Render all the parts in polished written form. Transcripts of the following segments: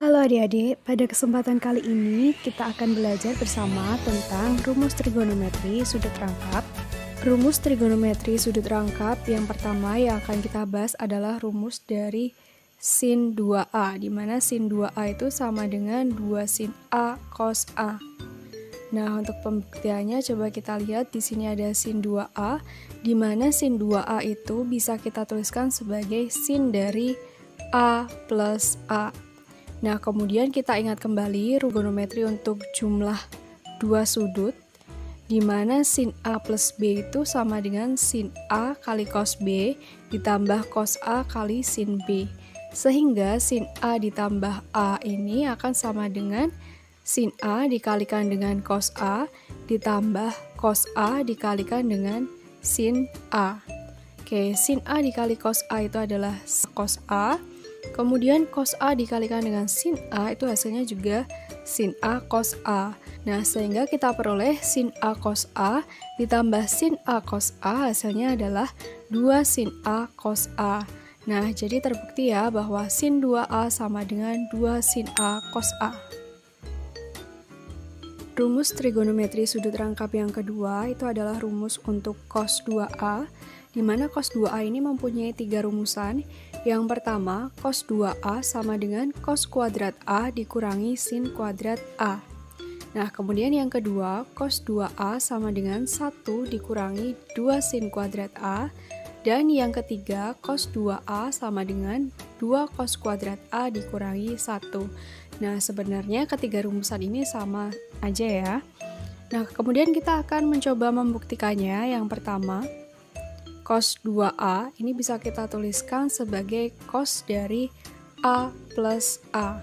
Halo adik-adik, pada kesempatan kali ini kita akan belajar bersama tentang rumus trigonometri sudut rangkap. Rumus trigonometri sudut rangkap yang pertama yang akan kita bahas adalah rumus dari sin 2A, di mana sin 2A itu sama dengan 2 sin A cos A. Nah, untuk pembuktiannya coba kita lihat di sini ada sin 2A, di mana sin 2A itu bisa kita tuliskan sebagai sin dari A plus A. Nah, kemudian kita ingat kembali trigonometri untuk jumlah dua sudut, di mana sin A plus B itu sama dengan sin A kali cos B ditambah cos A kali sin B. Sehingga sin A ditambah A ini akan sama dengan sin A dikalikan dengan cos A ditambah cos A dikalikan dengan sin A. Oke, sin A dikali cos A itu adalah cos A. Kemudian cos A dikalikan dengan sin A itu hasilnya juga sin A cos A. Nah, sehingga kita peroleh sin A cos A ditambah sin A cos A hasilnya adalah 2 sin A cos A. Nah, jadi terbukti ya bahwa sin 2A sama dengan 2 sin A cos A. Rumus trigonometri sudut rangkap yang kedua itu adalah rumus untuk cos 2A, di mana cos 2A ini mempunyai 3 rumusan. Yang pertama, cos 2A sama dengan cos kuadrat A dikurangi sin kuadrat A. Nah, kemudian yang kedua, cos 2A sama dengan 1 dikurangi 2 sin kuadrat A. Dan yang ketiga, cos 2A sama dengan 2 cos kuadrat A dikurangi 1. Nah, sebenarnya ketiga rumusan ini sama aja ya. Nah, kemudian kita akan mencoba membuktikannya. Yang pertama, cos 2A ini bisa kita tuliskan sebagai cos dari A plus A.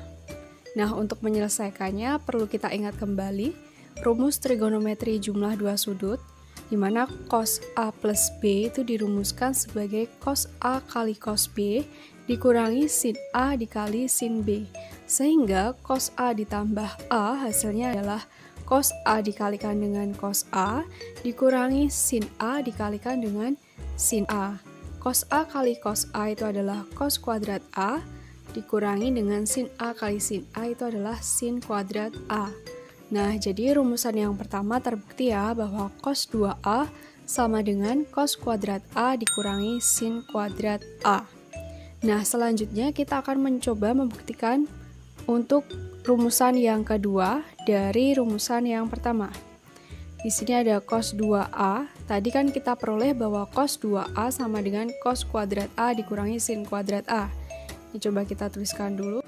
Nah, untuk menyelesaikannya perlu kita ingat kembali rumus trigonometri jumlah dua sudut, di mana cos A plus B itu dirumuskan sebagai cos A kali cos B dikurangi sin A dikali sin B. Sehingga cos A ditambah A hasilnya adalah cos A dikalikan dengan cos A dikurangi sin A dikalikan dengan sin A. Cos A kali cos A itu adalah cos kuadrat A dikurangi dengan sin A kali sin A itu adalah sin kuadrat A. Nah, jadi rumusan yang pertama terbukti ya bahwa cos 2A sama dengan cos kuadrat A dikurangi sin kuadrat A. Nah, selanjutnya kita akan mencoba membuktikan untuk rumusan yang kedua dari rumusan yang pertama. Di sini ada cos 2A. Tadi kan kita peroleh bahwa cos 2A sama dengan cos kuadrat A dikurangi sin kuadrat A. Ini coba kita tuliskan dulu.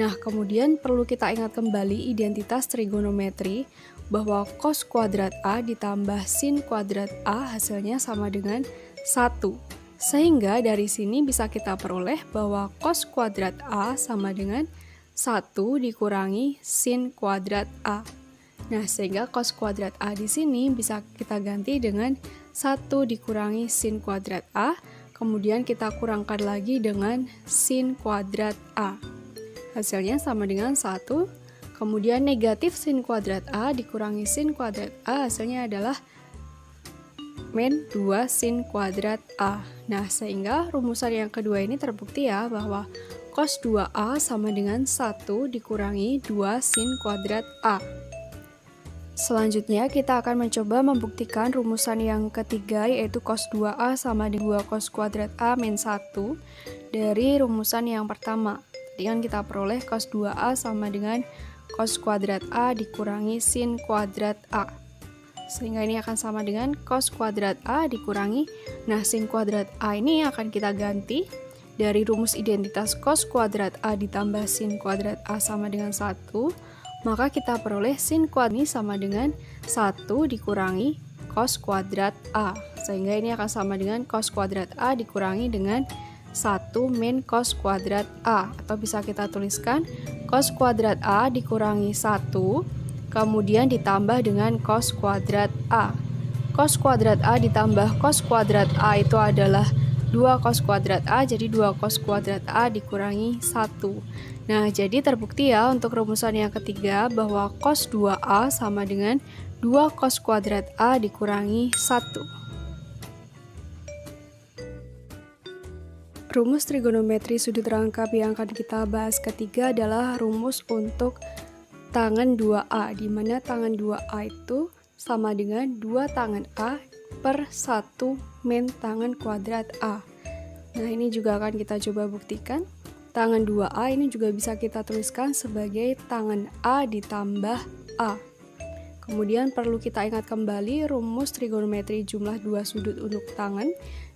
Nah, kemudian perlu kita ingat kembali identitas trigonometri bahwa cos kuadrat A ditambah sin kuadrat A hasilnya sama dengan 1. Sehingga dari sini bisa kita peroleh bahwa cos kuadrat A sama dengan 1 dikurangi sin kuadrat A. Nah, sehingga cos kuadrat A di sini bisa kita ganti dengan 1 dikurangi sin kuadrat A, kemudian kita kurangkan lagi dengan sin kuadrat A. Hasilnya sama dengan 1, kemudian negatif sin kuadrat A dikurangi sin kuadrat A, hasilnya adalah min 2 sin kuadrat A. Nah, sehingga rumusan yang kedua ini terbukti ya bahwa cos 2A sama dengan 1 dikurangi 2 sin kuadrat A. Selanjutnya kita akan mencoba membuktikan rumusan yang ketiga, yaitu cos 2A sama dengan 2 cos kuadrat A min 1 dari rumusan yang pertama. Tadi kan kita peroleh cos 2A sama dengan cos kuadrat A dikurangi sin kuadrat A. Sehingga ini akan sama dengan cos kuadrat A dikurangi, nah sin kuadrat A ini akan kita ganti dari rumus identitas cos kuadrat A ditambah sin kuadrat A sama dengan 1, maka kita peroleh sin kuadrat ini sama dengan 1 dikurangi cos kuadrat A. Sehingga ini akan sama dengan cos kuadrat A dikurangi dengan 1 min cos kuadrat A. Atau bisa kita tuliskan cos kuadrat A dikurangi 1, kemudian ditambah dengan cos kuadrat A. Cos kuadrat A ditambah cos kuadrat A itu adalah 2 cos kuadrat A, jadi 2 cos kuadrat A dikurangi 1. Nah, jadi terbukti ya untuk rumusan yang ketiga bahwa cos 2A sama dengan 2 cos kuadrat A dikurangi 1. Rumus trigonometri sudut rangkap yang akan kita bahas ketiga adalah rumus untuk tangan 2A, di mana tangan 2A itu sama dengan 2 tangan A per 1 min tangan kuadrat A. Nah, ini juga akan kita coba buktikan. Tangan 2A ini juga bisa kita tuliskan sebagai tangan A ditambah A. Kemudian perlu kita ingat kembali rumus trigonometri jumlah dua sudut untuk tangan,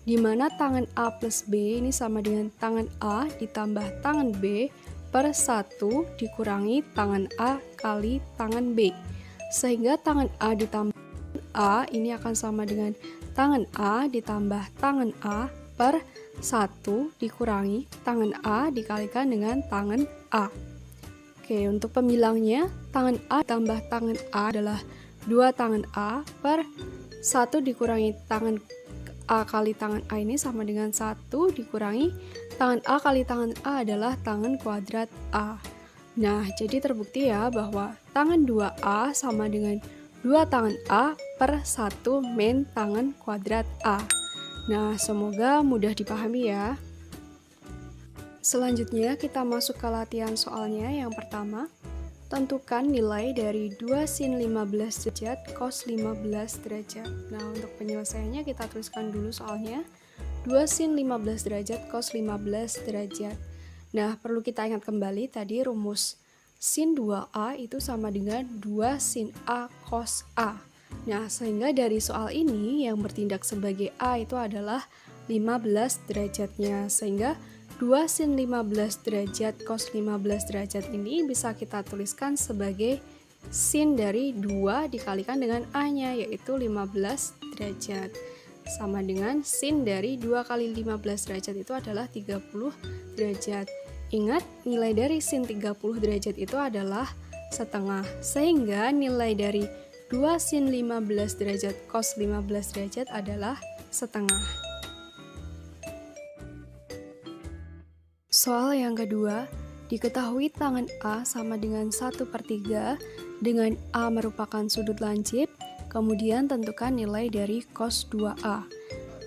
di mana tangan A plus B ini sama dengan tangan A ditambah tangan B per 1 dikurangi tangan A kali tangan B. Sehingga tangan A ditambah A ini akan sama dengan tangan A ditambah tangan A per 1 dikurangi tangan A dikalikan dengan tangan A. Oke, untuk pembilangnya, tangan A tambah tangan A adalah 2 tangan A per 1 dikurangi tangan A kali tangan A ini sama dengan 1 dikurangi tangan A kali tangan A adalah tangan kuadrat A. Nah, jadi terbukti ya bahwa tangan 2A sama dengan 2 tangan A per 1 min tangan kuadrat A. Nah, semoga mudah dipahami ya. Selanjutnya kita masuk ke latihan soalnya. Yang pertama, tentukan nilai dari 2 sin 15 derajat cos 15 derajat. Nah, untuk penyelesaiannya kita tuliskan dulu soalnya. 2 sin 15 derajat cos 15 derajat. Nah, perlu kita ingat kembali tadi rumus sin 2A itu sama dengan 2 sin A cos A. Nah, sehingga dari soal ini yang bertindak sebagai A itu adalah 15 derajatnya. Sehingga 2 sin 15 derajat cos 15 derajat ini bisa kita tuliskan sebagai sin dari 2 dikalikan dengan A-nya, yaitu 15 derajat. Sama dengan sin dari 2 kali 15 derajat itu adalah 30 derajat. Ingat, nilai dari sin 30 derajat itu adalah setengah. Sehingga nilai dari 2 sin 15 derajat cos 15 derajat adalah setengah. Soal yang kedua, diketahui tangan A sama dengan 1/3 dengan A merupakan sudut lancip, kemudian tentukan nilai dari cos 2A.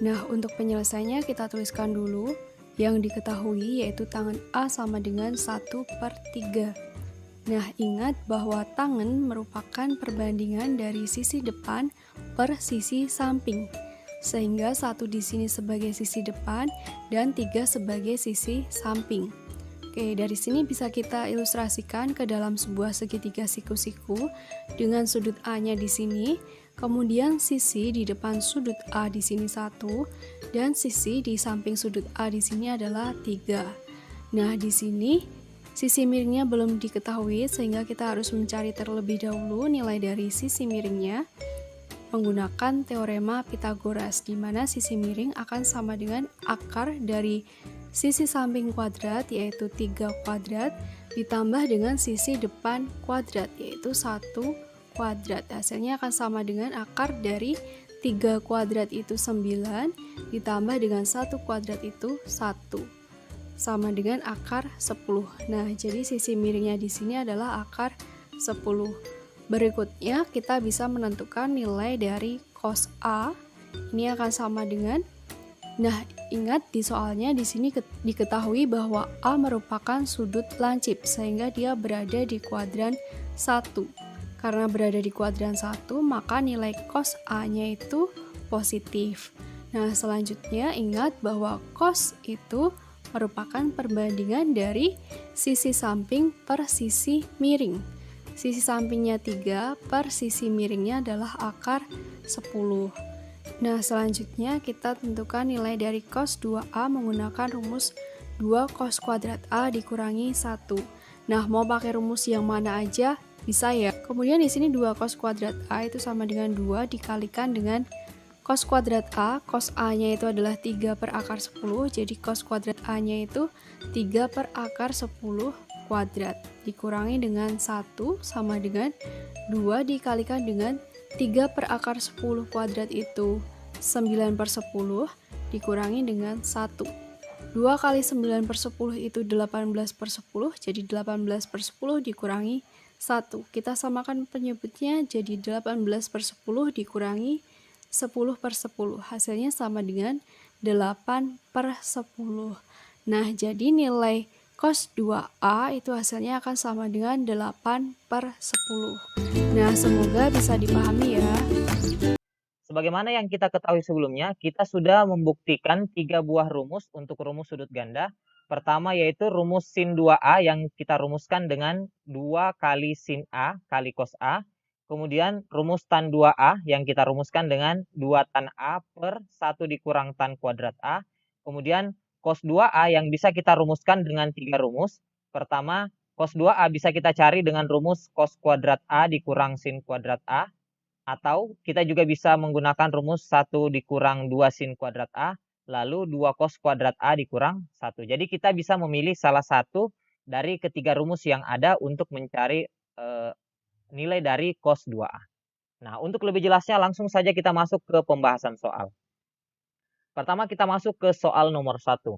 Nah, untuk penyelesaiannya kita tuliskan dulu yang diketahui yaitu tangan A sama dengan 1/3. Nah, ingat bahwa tangan merupakan perbandingan dari sisi depan per sisi samping. Sehingga 1 di sini sebagai sisi depan dan 3 sebagai sisi samping. Oke, dari sini bisa kita ilustrasikan ke dalam sebuah segitiga siku-siku dengan sudut A-nya di sini, kemudian sisi di depan sudut A di sini 1 dan sisi di samping sudut A di sini adalah 3. Nah, di sini sisi miringnya belum diketahui sehingga kita harus mencari terlebih dahulu nilai dari sisi miringnya menggunakan teorema Pythagoras, di mana sisi miring akan sama dengan akar dari sisi samping kuadrat yaitu 3 kuadrat ditambah dengan sisi depan kuadrat yaitu 1 kuadrat. Hasilnya akan sama dengan akar dari 3 kuadrat itu 9 ditambah dengan 1 kuadrat itu 1 sama dengan akar 10. Nah, jadi sisi miringnya di sini adalah akar 10. Berikutnya kita bisa menentukan nilai dari cos A. Ini akan sama dengan, nah, ingat di soalnya di sini diketahui bahwa A merupakan sudut lancip sehingga dia berada di kuadran 1. Karena berada di kuadran 1, maka nilai cos A-nya itu positif. Nah, selanjutnya ingat bahwa cos itu merupakan perbandingan dari sisi samping per sisi miring. Sisi sampingnya 3 per sisi miringnya adalah akar 10. Nah, selanjutnya kita tentukan nilai dari cos 2A menggunakan rumus 2 cos kuadrat A dikurangi 1. Nah, mau pakai rumus yang mana aja bisa ya. Kemudian di sini 2 cos kuadrat A itu sama dengan 2 dikalikan dengan cos kuadrat A. Cos A-nya itu adalah 3 per akar 10, jadi cos kuadrat A-nya itu 3 per akar 10 kuadrat dikurangi dengan 1 sama dengan 2 dikalikan dengan 3 per akar 10 kuadrat itu 9 per 10 dikurangi dengan 1. 2 kali 9 per 10 itu 18 per 10, jadi 18 per 10 dikurangi 1. Kita samakan penyebutnya jadi 18 per 10 dikurangi 10 per 10. Hasilnya sama dengan 8 per 10. Nah, jadi nilai cos 2A itu hasilnya akan sama dengan 8/10. Nah, semoga bisa dipahami ya. Sebagaimana yang kita ketahui sebelumnya, kita sudah membuktikan 3 buah rumus untuk rumus sudut ganda. Pertama yaitu rumus sin 2A yang kita rumuskan dengan 2 kali sin A kali cos A. Kemudian rumus tan 2A yang kita rumuskan dengan 2 tan A per 1 dikurang tan kuadrat A. Kemudian cos 2A yang bisa kita rumuskan dengan 3 rumus. Pertama, cos 2A bisa kita cari dengan rumus cos kuadrat A dikurang sin kuadrat A. Atau kita juga bisa menggunakan rumus 1 dikurang 2 sin kuadrat A, lalu 2 cos kuadrat A dikurang 1. Jadi kita bisa memilih salah satu dari ketiga rumus yang ada untuk mencari nilai dari cos 2A. Nah, untuk lebih jelasnya langsung saja kita masuk ke pembahasan soal. Pertama kita masuk ke soal nomor 1.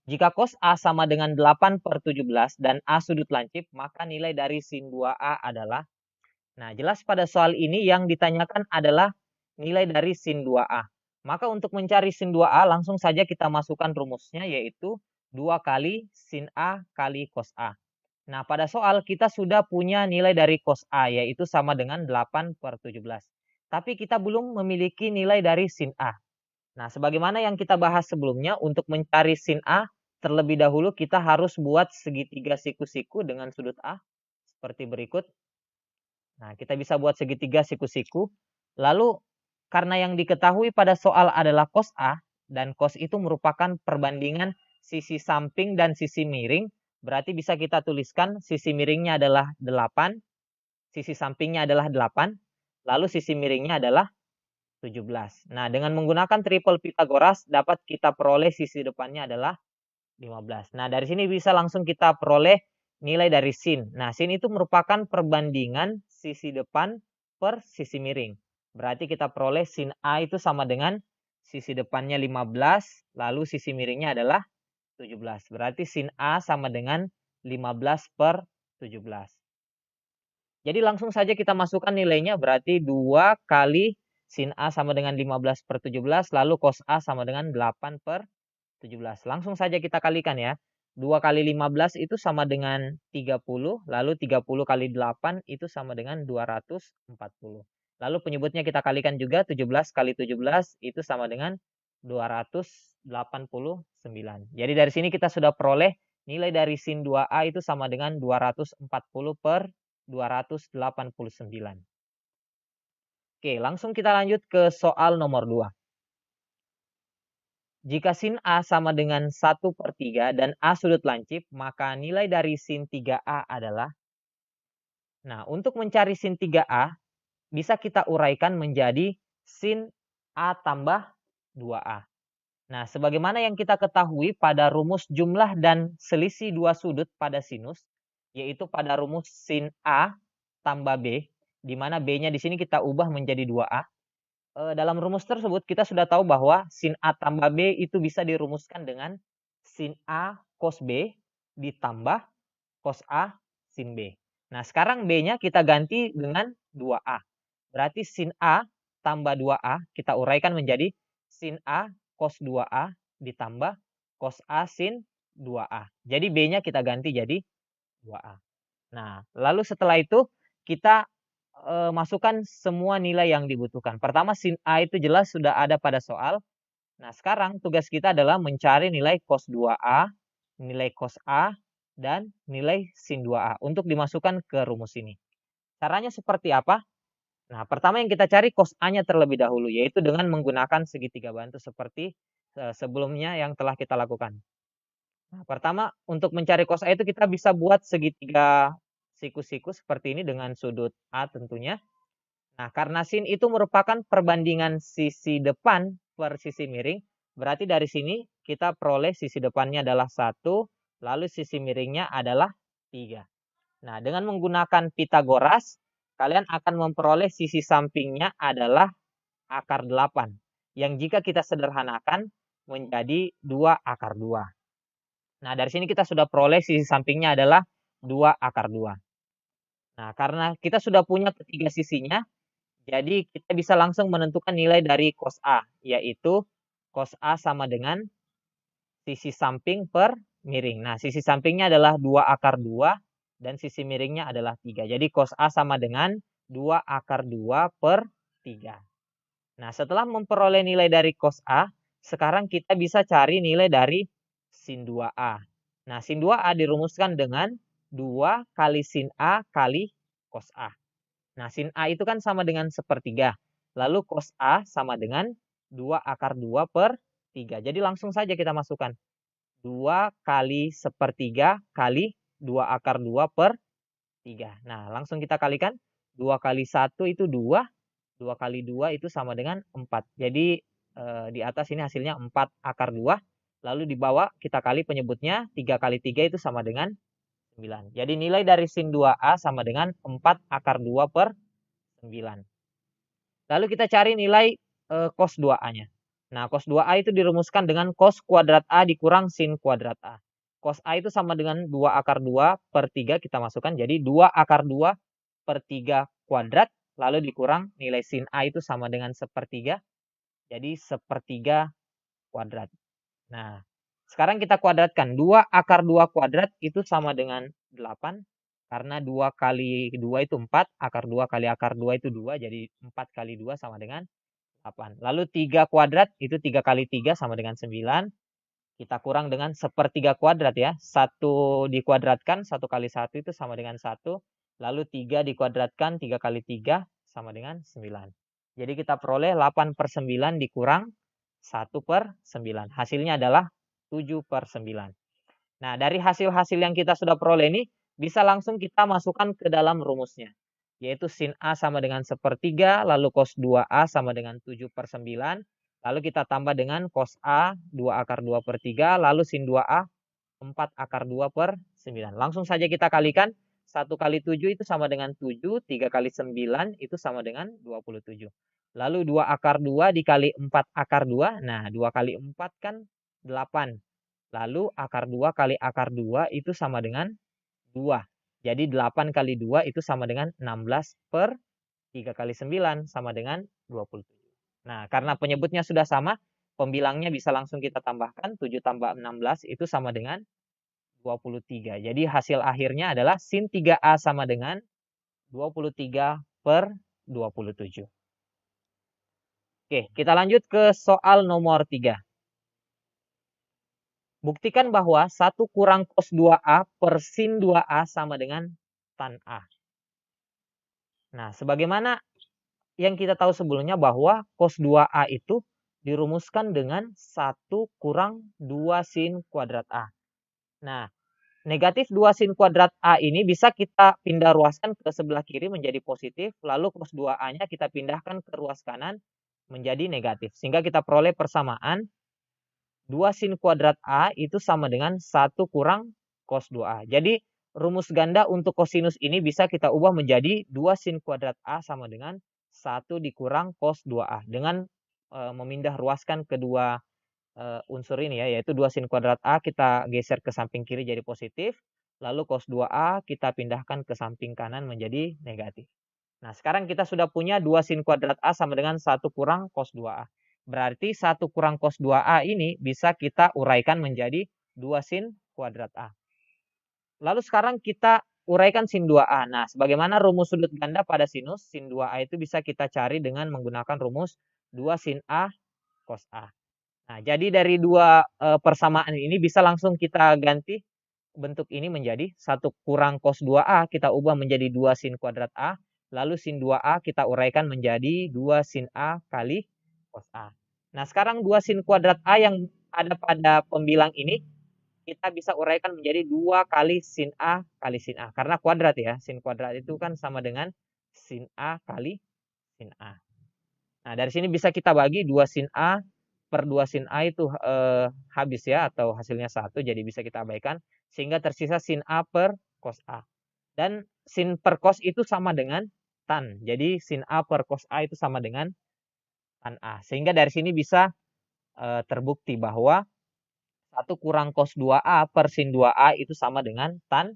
Jika cos A sama dengan 8/17 dan A sudut lancip, maka nilai dari sin 2A adalah. Nah, jelas pada soal ini yang ditanyakan adalah nilai dari sin 2A. Maka untuk mencari sin 2A langsung saja kita masukkan rumusnya yaitu 2 kali sin A kali cos A. Nah, pada soal kita sudah punya nilai dari cos A yaitu sama dengan 8/17. Tapi kita belum memiliki nilai dari sin A. Nah, sebagaimana yang kita bahas sebelumnya untuk mencari sin A, terlebih dahulu kita harus buat segitiga siku-siku dengan sudut A seperti berikut. Nah, kita bisa buat segitiga siku-siku. Lalu, karena yang diketahui pada soal adalah cos A, dan cos itu merupakan perbandingan sisi samping dan sisi miring, berarti bisa kita tuliskan sisi miringnya adalah 8, sisi sampingnya adalah 8, lalu sisi miringnya adalah 17. Nah, dengan menggunakan triple Pythagoras, dapat kita peroleh sisi depannya adalah 15. Nah, dari sini bisa langsung kita peroleh nilai dari sin. Nah, sin itu merupakan perbandingan sisi depan per sisi miring. Berarti kita peroleh sin A itu sama dengan sisi depannya 15, lalu sisi miringnya adalah 17. Berarti sin A sama dengan 15/17. Jadi langsung saja kita masukkan nilainya, berarti 2 kali sin A sama dengan 15/17, lalu cos A sama dengan 8/17. Langsung saja kita kalikan ya. 2 kali 15 itu sama dengan 30, lalu 30 kali 8 itu sama dengan 240. Lalu penyebutnya kita kalikan juga, 17 kali 17 itu sama dengan 289. Jadi dari sini kita sudah peroleh nilai dari sin 2A itu sama dengan 240/289. Oke, langsung kita lanjut ke soal nomor 2. Jika sin A sama dengan 1/3 dan A sudut lancip, maka nilai dari sin 3A adalah. Nah, untuk mencari sin 3A, bisa kita uraikan menjadi sin A tambah 2A. Nah, sebagaimana yang kita ketahui pada rumus jumlah dan selisih dua sudut pada sinus, yaitu pada rumus sin A tambah B, di mana B-nya di sini kita ubah menjadi 2A. Dalam rumus tersebut kita sudah tahu bahwa sin A tambah B itu bisa dirumuskan dengan sin A cos B ditambah cos A sin B. Nah, sekarang B-nya kita ganti dengan 2A. Berarti sin A tambah 2A kita uraikan menjadi sin A cos 2A ditambah cos A sin 2A. Jadi B-nya kita ganti jadi 2A. Nah, lalu setelah itu kita masukkan semua nilai yang dibutuhkan. Pertama sin A itu jelas sudah ada pada soal. Nah, sekarang tugas kita adalah mencari nilai cos 2A, nilai cos A, dan nilai sin 2A untuk dimasukkan ke rumus ini. Caranya seperti apa? Nah, pertama yang kita cari cos A-nya terlebih dahulu, yaitu dengan menggunakan segitiga bantu seperti sebelumnya yang telah kita lakukan. Nah, pertama untuk mencari cos A itu kita bisa buat segitiga siku-siku seperti ini dengan sudut A tentunya. Nah, karena sin itu merupakan perbandingan sisi depan per sisi miring, berarti dari sini kita peroleh sisi depannya adalah 1, lalu sisi miringnya adalah 3. Nah, dengan menggunakan Pythagoras, kalian akan memperoleh sisi sampingnya adalah akar 8, yang jika kita sederhanakan menjadi 2 akar 2. Nah, dari sini kita sudah peroleh sisi sampingnya adalah 2 akar 2. Nah, karena kita sudah punya ketiga sisinya, jadi kita bisa langsung menentukan nilai dari cos A, yaitu cos A sama dengan sisi samping per miring. Nah, sisi sampingnya adalah 2 akar 2 dan sisi miringnya adalah 3. Jadi cos A sama dengan 2 akar 2 per 3. Nah, setelah memperoleh nilai dari cos A, sekarang kita bisa cari nilai dari sin 2A. Nah, sin 2A dirumuskan dengan 2 kali sin A kali cos A. Nah, sin A itu kan sama dengan sepertiga. Lalu cos A sama dengan 2 akar 2 per 3. Jadi langsung saja kita masukkan. 2 kali sepertiga kali 2 akar 2 per 3. Nah, langsung kita kalikan. 2 kali 1 itu 2. 2 kali 2 itu sama dengan 4. Jadi di atas ini hasilnya 4 akar 2. Lalu di bawah kita kali penyebutnya. 3 kali 3 itu sama dengan 9. Jadi nilai dari sin 2A sama dengan 4 akar 2 per 9. Lalu kita cari nilai cos 2A-nya. Nah, cos 2A itu dirumuskan dengan cos kuadrat A dikurang sin kuadrat A. Cos A itu sama dengan 2 akar 2 per 3 kita masukkan. Jadi 2 akar 2 per 3 kuadrat. Lalu dikurang nilai sin A itu sama dengan sepertiga. Jadi sepertiga kuadrat. Nah, sekarang kita kuadratkan. 2 akar 2 kuadrat itu sama dengan 8. Karena 2 kali 2 itu 4. Akar 2 kali akar 2 itu 2. Jadi 4 kali 2 sama dengan 8. Lalu 3 kuadrat itu 3 kali 3 sama dengan 9. Kita kurang dengan sepertiga kuadrat ya. 1 dikuadratkan, 1 kali 1 itu sama dengan 1. Lalu 3 dikuadratkan, 3 kali 3 sama dengan 9. Jadi kita peroleh 8 per 9 dikurang 1 per 9. Hasilnya adalah 7 per 9. Nah, dari hasil-hasil yang kita sudah peroleh ini, bisa langsung kita masukkan ke dalam rumusnya. Yaitu sin A sama dengan sepertiga, lalu cos 2A sama dengan 7 per 9. Lalu kita tambah dengan cos A 2 akar 2 per 3, lalu sin 2A 4 akar 2 per 9. Langsung saja kita kalikan. 1 kali 7 itu sama dengan 7, 3 kali 9 itu sama dengan 27. Lalu 2 akar 2 dikali 4 akar 2, nah 2 kali 4 kan 8. Lalu akar 2 kali akar 2 itu sama dengan 2. Jadi 8 kali 2 itu sama dengan 16 per 3 kali 9 sama dengan 27. Nah, karena penyebutnya sudah sama, pembilangnya bisa langsung kita tambahkan. 7 tambah 16 itu sama dengan 23. Jadi hasil akhirnya adalah sin 3A sama dengan 23 per 27. Oke, kita lanjut ke soal nomor 3. Buktikan bahwa 1 kurang cos 2A per sin 2A sama dengan tan A. Nah, sebagaimana yang kita tahu sebelumnya bahwa cos 2A itu dirumuskan dengan 1 kurang 2 sin kuadrat A. Nah, negatif 2 sin kuadrat A ini bisa kita pindah ruaskan ke sebelah kiri menjadi positif, lalu cos 2A-nya kita pindahkan ke ruas kanan menjadi negatif. Sehingga kita peroleh persamaan 2 sin kuadrat A itu sama dengan 1 kurang cos 2A. Jadi rumus ganda untuk kosinus ini bisa kita ubah menjadi 2 sin kuadrat A sama dengan 1 dikurang cos 2A. Dengan memindah ruaskan kedua unsur ini ya, yaitu 2 sin kuadrat A kita geser ke samping kiri jadi positif, lalu cos 2A kita pindahkan ke samping kanan menjadi negatif. Nah, sekarang kita sudah punya 2 sin kuadrat A sama dengan 1 kurang cos 2A. Berarti 1 kurang cos 2A ini bisa kita uraikan menjadi 2 sin kuadrat A. Lalu sekarang kita uraikan sin 2A. Nah, sebagaimana rumus sudut ganda pada sinus, sin 2A itu bisa kita cari dengan menggunakan rumus 2 sin A cos A. Nah, jadi dari dua persamaan ini bisa langsung kita ganti bentuk ini menjadi 1 kurang cos 2A kita ubah menjadi 2 sin kuadrat A. Lalu sin 2A kita uraikan menjadi 2 sin A kali cos A. Nah, sekarang 2 sin kuadrat A yang ada pada pembilang ini kita bisa uraikan menjadi 2 kali sin A kali sin A. Karena kuadrat ya, sin kuadrat itu kan sama dengan sin A kali sin A. Nah, dari sini bisa kita bagi 2 sin A per 2 sin A itu habis ya, atau hasilnya 1, jadi bisa kita abaikan. Sehingga tersisa sin A per cos A. Dan sin per cos itu sama dengan tan. Jadi sin A per cos A itu sama dengan tan A. Sehingga dari sini bisa terbukti bahwa 1 kurang cos 2A per sin 2A itu sama dengan tan